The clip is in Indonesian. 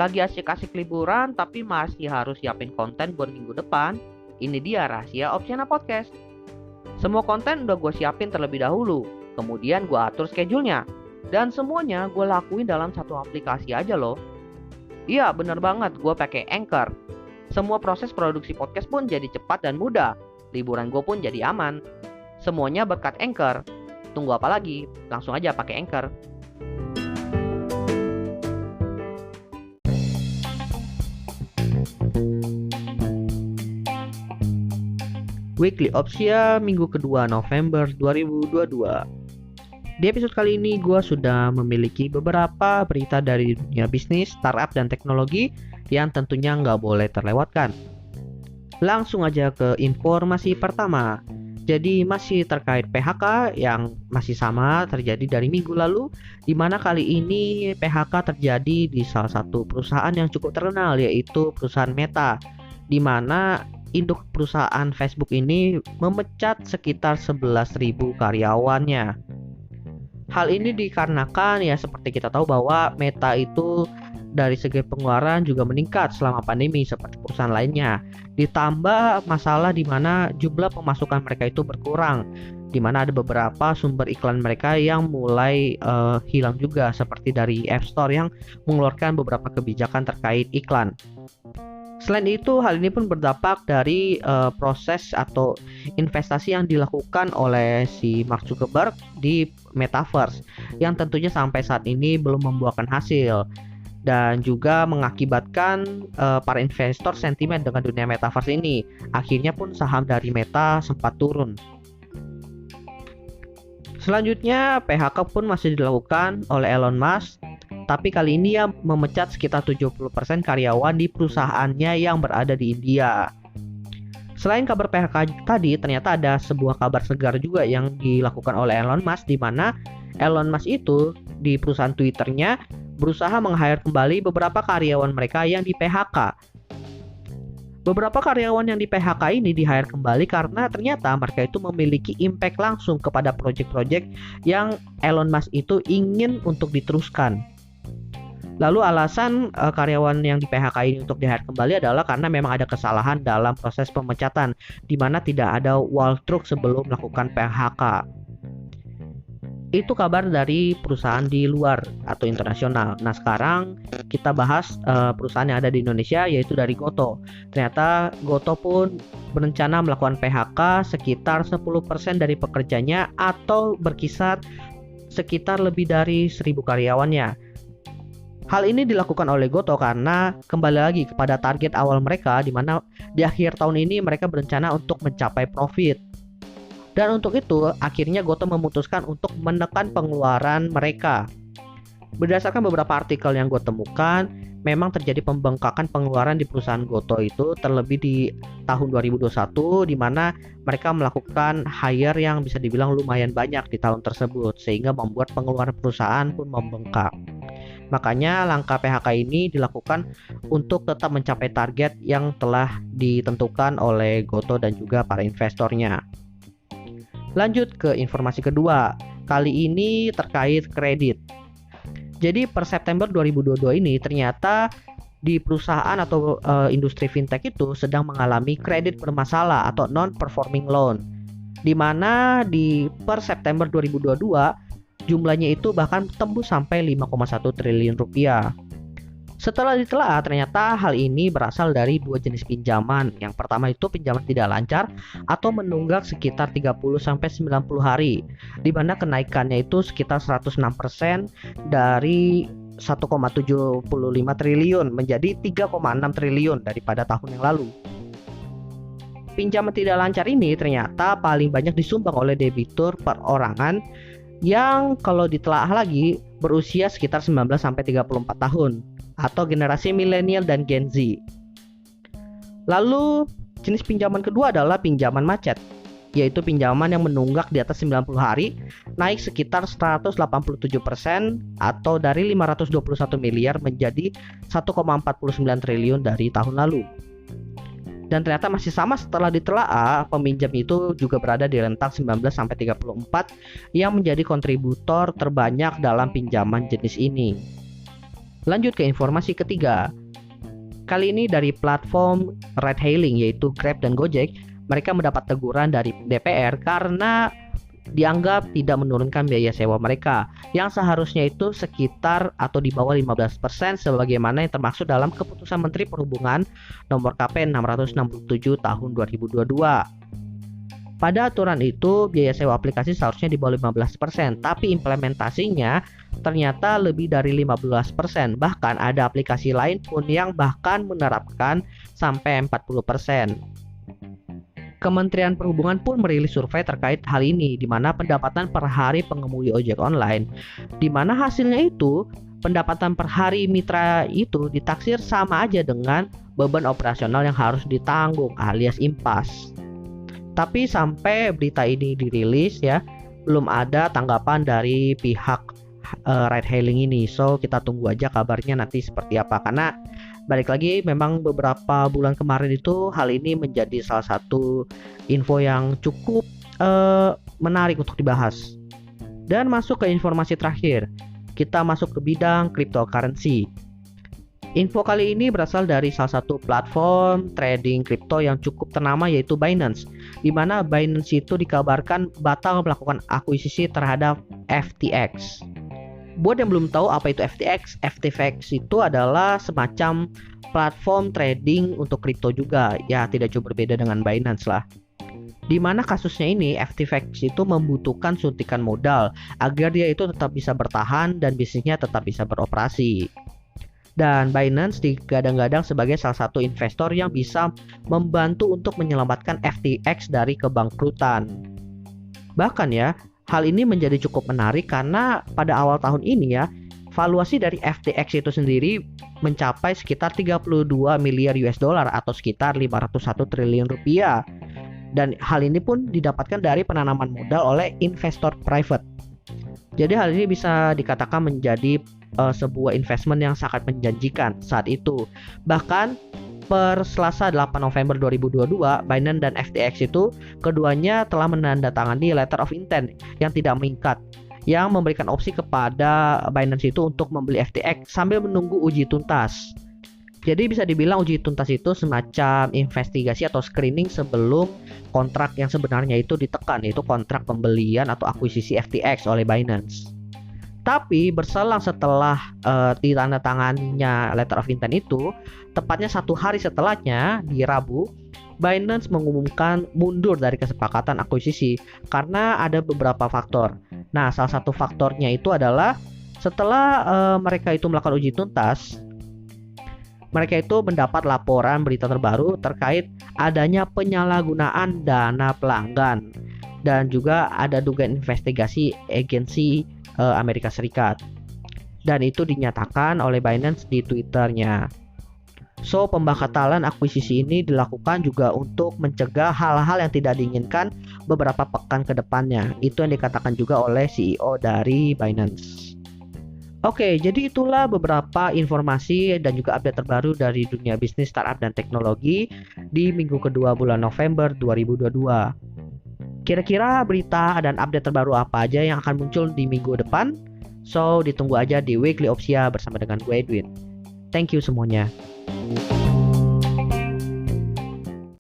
Lagi asik-asik liburan tapi masih harus siapin konten buat minggu depan? Ini dia rahasia Opsiana Podcast. Semua konten udah gue siapin terlebih dahulu, kemudian gue atur schedule-nya. Dan semuanya gue lakuin dalam satu aplikasi aja loh. Iya bener banget, gue pakai Anchor. Semua proses produksi podcast pun jadi cepat dan mudah. Liburan gue pun jadi aman. Semuanya berkat Anchor. Tunggu apa lagi? Langsung aja pakai Anchor. Weekly Opsia minggu kedua November 2022. Di episode kali ini gue sudah memiliki beberapa berita dari dunia bisnis, startup, dan teknologi yang tentunya nggak boleh terlewatkan. Langsung aja ke informasi pertama. Jadi masih terkait PHK yang masih sama terjadi dari minggu lalu, di mana kali ini PHK terjadi di salah satu perusahaan yang cukup terkenal, yaitu perusahaan Meta, di mana induk perusahaan Facebook ini memecat sekitar 11.000 karyawannya. Hal ini dikarenakan ya seperti kita tahu bahwa Meta itu dari segi pengeluaran juga meningkat selama pandemi seperti perusahaan lainnya. Ditambah masalah di mana jumlah pemasukan mereka itu berkurang, di mana ada beberapa sumber iklan mereka yang mulai hilang juga, seperti dari App Store yang mengeluarkan beberapa kebijakan terkait iklan. Selain itu, hal ini pun berdampak dari proses atau investasi yang dilakukan oleh si Mark Zuckerberg di Metaverse yang tentunya sampai saat ini belum membuahkan hasil dan juga mengakibatkan para investor sentimen dengan dunia Metaverse ini. Akhirnya pun saham dari Meta sempat turun. Selanjutnya, PHK pun masih dilakukan oleh Elon Musk, tapi kali ini ia memecat sekitar 70% karyawan di perusahaannya yang berada di India. Selain kabar PHK tadi, ternyata ada sebuah kabar segar juga yang dilakukan oleh Elon Musk, di mana Elon Musk itu di perusahaan Twitter-nya berusaha meng-hire kembali beberapa karyawan mereka yang di PHK. Beberapa karyawan yang di PHK ini di-hire kembali karena ternyata mereka itu memiliki impact langsung kepada proyek-proyek yang Elon Musk itu ingin untuk diteruskan. Lalu alasan karyawan yang di PHK ini untuk di-hire kembali adalah karena memang ada kesalahan dalam proses pemecatan, di mana tidak ada walkthrough sebelum melakukan PHK. Itu kabar dari perusahaan di luar atau internasional. Nah sekarang kita bahas perusahaan yang ada di Indonesia, yaitu dari Goto. Ternyata Goto pun berencana melakukan PHK sekitar 10% dari pekerjanya atau berkisar sekitar lebih dari 1.000 karyawannya. Hal ini dilakukan oleh Goto karena kembali lagi kepada target awal mereka, di mana di akhir tahun ini mereka berencana untuk mencapai profit. Dan untuk itu, akhirnya Goto memutuskan untuk menekan pengeluaran mereka. Berdasarkan beberapa artikel yang gue temukan, memang terjadi pembengkakan pengeluaran di perusahaan Goto itu terlebih di tahun 2021, di mana mereka melakukan hire yang bisa dibilang lumayan banyak di tahun tersebut, sehingga membuat pengeluaran perusahaan pun membengkak. Makanya langkah PHK ini dilakukan untuk tetap mencapai target yang telah ditentukan oleh Goto dan juga para investornya. Lanjut ke informasi kedua, kali ini terkait kredit. Jadi per September 2022 ini ternyata di perusahaan atau industri fintech itu sedang mengalami kredit bermasalah atau non-performing loan, di mana di per September 2022 jumlahnya itu bahkan tembus sampai 5,1 triliun rupiah. Setelah ditelaah, ternyata hal ini berasal dari dua jenis pinjaman. Yang pertama itu pinjaman tidak lancar atau menunggak sekitar 30-90 hari, di mana kenaikannya itu sekitar 106% dari 1,75 triliun menjadi 3,6 triliun daripada tahun yang lalu. Pinjaman tidak lancar ini ternyata paling banyak disumbang oleh debitur perorangan yang kalau ditelaah lagi berusia sekitar 19-34 tahun atau generasi milenial dan Gen Z. Lalu jenis pinjaman kedua adalah pinjaman macet, yaitu pinjaman yang menunggak di atas 90 hari, naik sekitar 187% atau dari 521 miliar menjadi 1,49 triliun dari tahun lalu. Dan ternyata masih sama setelah ditelaah, peminjam itu juga berada di rentang 19-34 yang menjadi kontributor terbanyak dalam pinjaman jenis ini. Lanjut ke informasi ketiga. Kali ini dari platform ride hailing yaitu Grab dan Gojek, mereka mendapat teguran dari DPR karena dianggap tidak menurunkan biaya sewa mereka yang seharusnya itu sekitar atau di bawah 15% sebagaimana yang termaksud dalam keputusan Menteri Perhubungan nomor KP 667 tahun 2022. Pada aturan itu, biaya sewa aplikasi seharusnya di bawah 15%, tapi implementasinya ternyata lebih dari 15%. Bahkan ada aplikasi lain pun yang bahkan menerapkan sampai 40%. Kementerian Perhubungan pun merilis survei terkait hal ini, di mana pendapatan per hari pengemudi ojek online, di mana hasilnya itu pendapatan per hari mitra itu ditaksir sama aja dengan beban operasional yang harus ditanggung alias impas. Tapi sampai berita ini dirilis ya, belum ada tanggapan dari pihak ride hailing ini. So kita tunggu aja kabarnya nanti seperti apa. Karena balik lagi memang beberapa bulan kemarin itu hal ini menjadi salah satu info yang cukup menarik untuk dibahas. Dan masuk ke informasi terakhir, kita masuk ke bidang cryptocurrency. Info kali ini berasal dari salah satu platform trading kripto yang cukup ternama yaitu Binance, di mana Binance itu dikabarkan batal melakukan akuisisi terhadap FTX. Buat yang belum tahu apa itu FTX itu adalah semacam platform trading untuk kripto juga, ya tidak jauh berbeda dengan Binance lah. Di mana kasusnya ini FTX itu membutuhkan suntikan modal agar dia itu tetap bisa bertahan dan bisnisnya tetap bisa beroperasi. Dan Binance digadang-gadang sebagai salah satu investor yang bisa membantu untuk menyelamatkan FTX dari kebangkrutan. Bahkan ya, hal ini menjadi cukup menarik karena pada awal tahun ini ya, valuasi dari FTX itu sendiri mencapai sekitar 32 miliar US dollar atau sekitar 501 triliun rupiah. Dan hal ini pun didapatkan dari penanaman modal oleh investor private. Jadi hal ini bisa dikatakan menjadi sebuah investment yang sangat menjanjikan saat itu. Bahkan per Selasa 8 November 2022, Binance dan FTX itu keduanya telah menandatangani letter of intent yang tidak mengikat, yang memberikan opsi kepada Binance itu untuk membeli FTX sambil menunggu uji tuntas. Jadi bisa dibilang uji tuntas itu semacam investigasi atau screening sebelum kontrak yang sebenarnya itu ditekan, yaitu kontrak pembelian atau akuisisi FTX oleh Binance. Tapi berselang setelah ditandatangannya letter of intent itu, tepatnya 1 hari setelahnya di Rabu, Binance mengumumkan mundur dari kesepakatan akuisisi karena ada beberapa faktor. Nah, salah satu faktornya itu adalah setelah mereka itu melakukan uji tuntas, mereka itu mendapat laporan berita terbaru terkait adanya penyalahgunaan dana pelanggan dan juga ada dugaan investigasi agensi Amerika Serikat. Dan itu dinyatakan oleh Binance di Twitternya. So, pembatalan akuisisi ini dilakukan juga untuk mencegah hal-hal yang tidak diinginkan beberapa pekan ke depannya. Itu yang dikatakan juga oleh CEO dari Binance. Oke, jadi itulah beberapa informasi dan juga update terbaru dari dunia bisnis, startup, dan teknologi di minggu kedua bulan November 2022. Kira-kira berita dan update terbaru apa aja yang akan muncul di minggu depan? So, ditunggu aja di Weekly Opsia bersama dengan gue Edwin. Thank you semuanya.